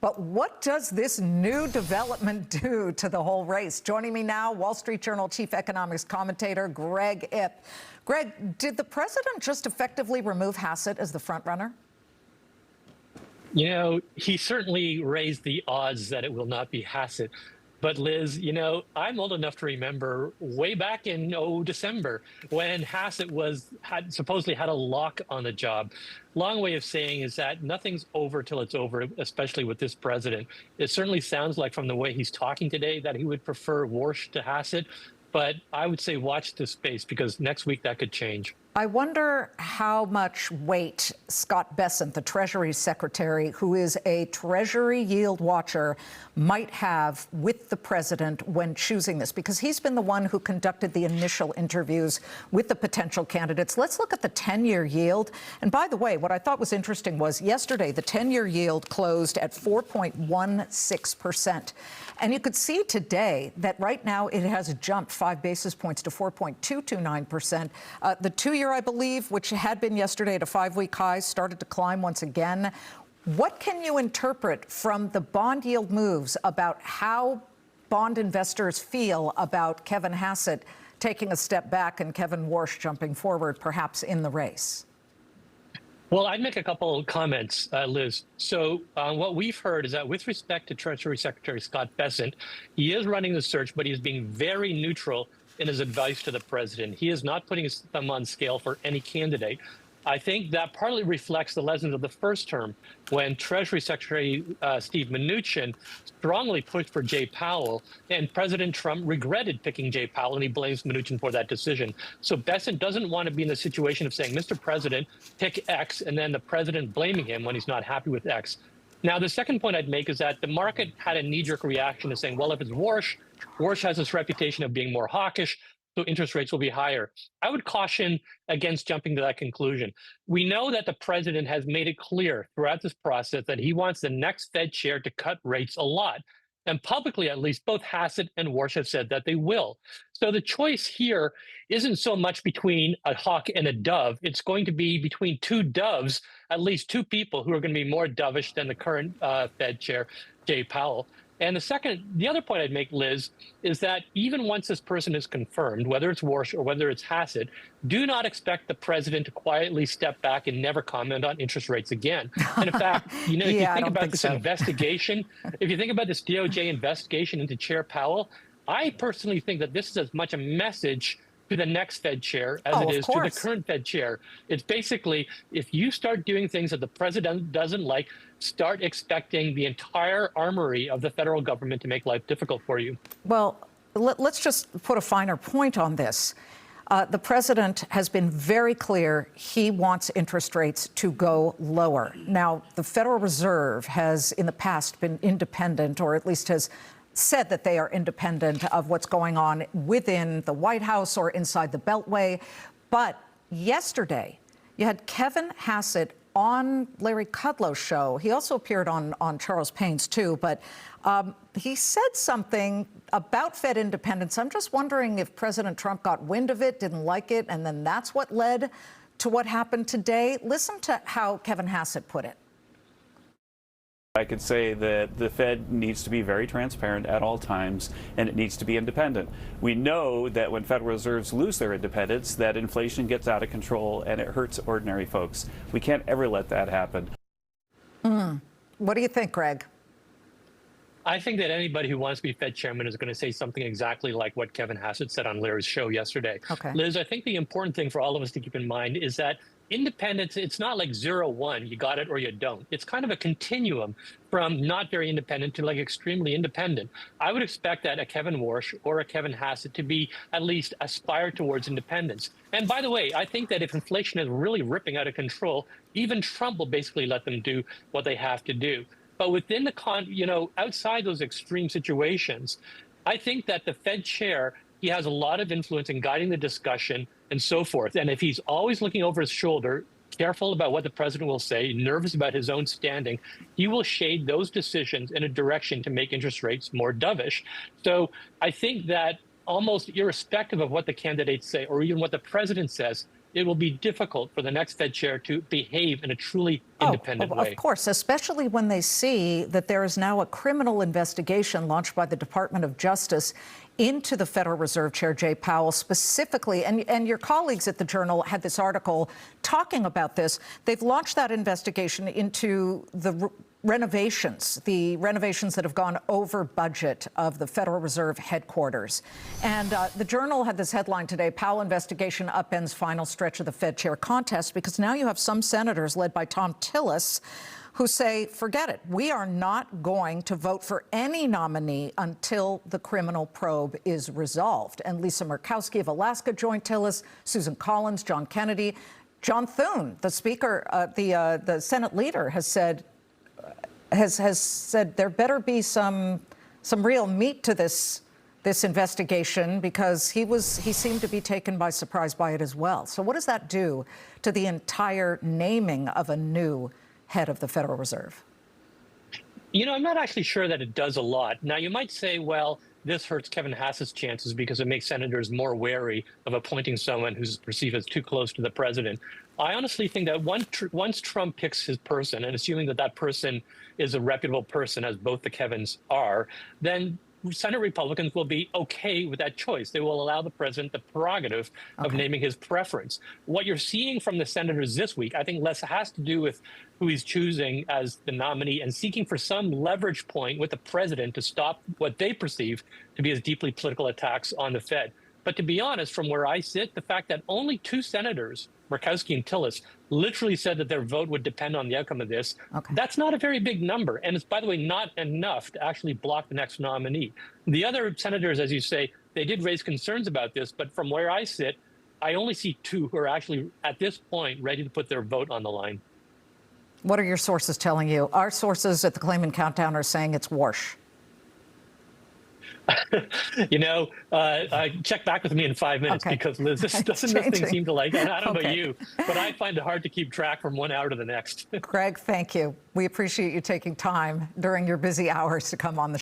But what does this new development do to the whole race? Joining me now, Wall Street Journal chief economics commentator Greg Ip. Greg, did the president just effectively remove Hassett as the front runner? You know, he certainly raised the odds that it will not be Hassett. But Liz, you know, I'm old enough to remember way back in December when Hassett had supposedly had a lock on the job. Long way of saying is that nothing's over till it's over, especially with this president. It certainly sounds like from the way he's talking today that he would prefer Warsh to Hassett. But I would say watch this space because next week that could change. I wonder how much weight Scott Bessent, the Treasury Secretary, who is a Treasury yield watcher, might have with the president when choosing this, because he's been the one who conducted the initial interviews with the potential candidates. Let's look at the 10-year yield. And by the way, what I thought was interesting was yesterday, the 10-year yield closed at 4.16%. And you could see today that right now it has jumped 5 basis points to 4.229%. The 2-year, I believe, which had been yesterday at a 5-week high, started to climb once again. What can you interpret from the bond yield moves about how bond investors feel about Kevin Hassett taking a step back and Kevin Warsh jumping forward, perhaps in the race? Well, I'd make a couple of comments, Liz. So what we've heard is that with respect to Treasury Secretary Scott Bessent, he is running the search, but he's being very neutral in his advice to the president. He is not putting his thumb on scale for any candidate. I think that partly reflects the lessons of the first term when Treasury Secretary Steve Mnuchin strongly pushed for Jay Powell, and President Trump regretted picking Jay Powell, and he blames Mnuchin for that decision. So Bessent doesn't want to be in the situation of saying, Mr. President, pick X, and then the president blaming him when he's not happy with X. Now, the second point I'd make is that the market had a knee-jerk reaction to saying, well, if it's Warsh has this reputation of being more hawkish, so interest rates will be higher. I would caution against jumping to that conclusion. We know that the president has made it clear throughout this process that he wants the next Fed chair to cut rates a lot. And publicly, at least, both Hassett and Warsh have said that they will. So the choice here isn't so much between a hawk and a dove. It's going to be between two doves, at least two people who are going to be more dovish than the current Fed chair, Jay Powell. And the other point I'd make, Liz, is that even once this person is confirmed, whether it's Warsh or whether it's Hassett, do not expect the president to quietly step back and never comment on interest rates again. And in fact, you know, if you think about this investigation, if you think about this DOJ investigation into Chair Powell, I personally think that this is as much a message to the next Fed chair as it is to the current Fed chair. It's basically, if you start doing things that the president doesn't like, start expecting the entire armory of the federal government to make life difficult for you. Well, let's just put a finer point on this. The president has been very clear he wants interest rates to go lower. Now, the Federal Reserve has in the past been independent, or at least has said that they are independent of what's going on within the White House or inside the Beltway. But yesterday, you had Kevin Hassett on Larry Kudlow's show. He also appeared on Charles Payne's, too. But he said something about Fed independence. I'm just wondering if President Trump got wind of it, didn't like it, and then that's what led to what happened today. Listen to how Kevin Hassett put it. I could say that the Fed needs to be very transparent at all times, and it needs to be independent. We know that when Federal Reserves lose their independence, that inflation gets out of control and it hurts ordinary folks. We can't ever let that happen. What do you think, Greg? I think that anybody who wants to be Fed chairman is going to say something exactly like what Kevin Hassett said on Larry's show yesterday. Okay. Liz, I think the important thing for all of us to keep in mind is that independence, it's not like 0-1, you got it or you don't. It's kind of a continuum from not very independent to like extremely independent. I would expect that a Kevin Warsh or a Kevin Hassett to be at least aspire towards independence. And by the way, I think that if inflation is really ripping out of control, even Trump will basically let them do what they have to do. But within the outside those extreme situations, I think that the Fed chair, he has a lot of influence in guiding the discussion and so forth. And if he's always looking over his shoulder, careful about what the president will say, nervous about his own standing, he will shade those decisions in a direction to make interest rates more dovish. So I think that almost irrespective of what the candidates say or even what the president says, it will be difficult for the next Fed chair to behave in a truly independent way. Of course, especially when they see that there is now a criminal investigation launched by the Department of Justice into the Federal Reserve Chair Jay Powell specifically. And your colleagues at the Journal had this article talking about this. They've launched that investigation into the renovations that have gone over budget of the Federal Reserve headquarters. And the Journal had this headline today: Powell investigation upends final stretch of the Fed chair contest, because now you have some senators led by Tom Tillis who say, forget it, we are not going to vote for any nominee until the criminal probe is resolved. And Lisa Murkowski of Alaska joined Tillis, Susan Collins, John Kennedy. John Thune, the speaker, the Senate leader, has said there better be some real meat to this investigation, because he seemed to be taken by surprise by it as well. So what does that do to the entire naming of a new head of the Federal Reserve? You know, I'm not actually sure that it does a lot. Now, you might say, well, this hurts Kevin Hass's chances because it makes senators more wary of appointing someone who's perceived as too close to the president. I honestly think that once Trump picks his person, and assuming that that person is a reputable person, as both the Kevins are, then Senate Republicans will be okay with that choice. They will allow the president the prerogative of naming his preference. What you're seeing from the senators this week, I think, less has to do with who he's choosing as the nominee and seeking for some leverage point with the president to stop what they perceive to be as deeply political attacks on the Fed. But to be honest, from where I sit, the fact that only two senators, Murkowski and Tillis, literally said that their vote would depend on the outcome of this, that's not a very big number. And it's, by the way, not enough to actually block the next nominee. The other senators, as you say, they did raise concerns about this. But from where I sit, I only see two who are actually, at this point, ready to put their vote on the line. What are your sources telling you? Our sources at the Claman Countdown are saying it's Warsh. You know, check back with me in 5 minutes, because Liz, this thing seem to like, and I don't know about you, but I find it hard to keep track from 1 hour to the next. Greg, thank you. We appreciate you taking time during your busy hours to come on the show.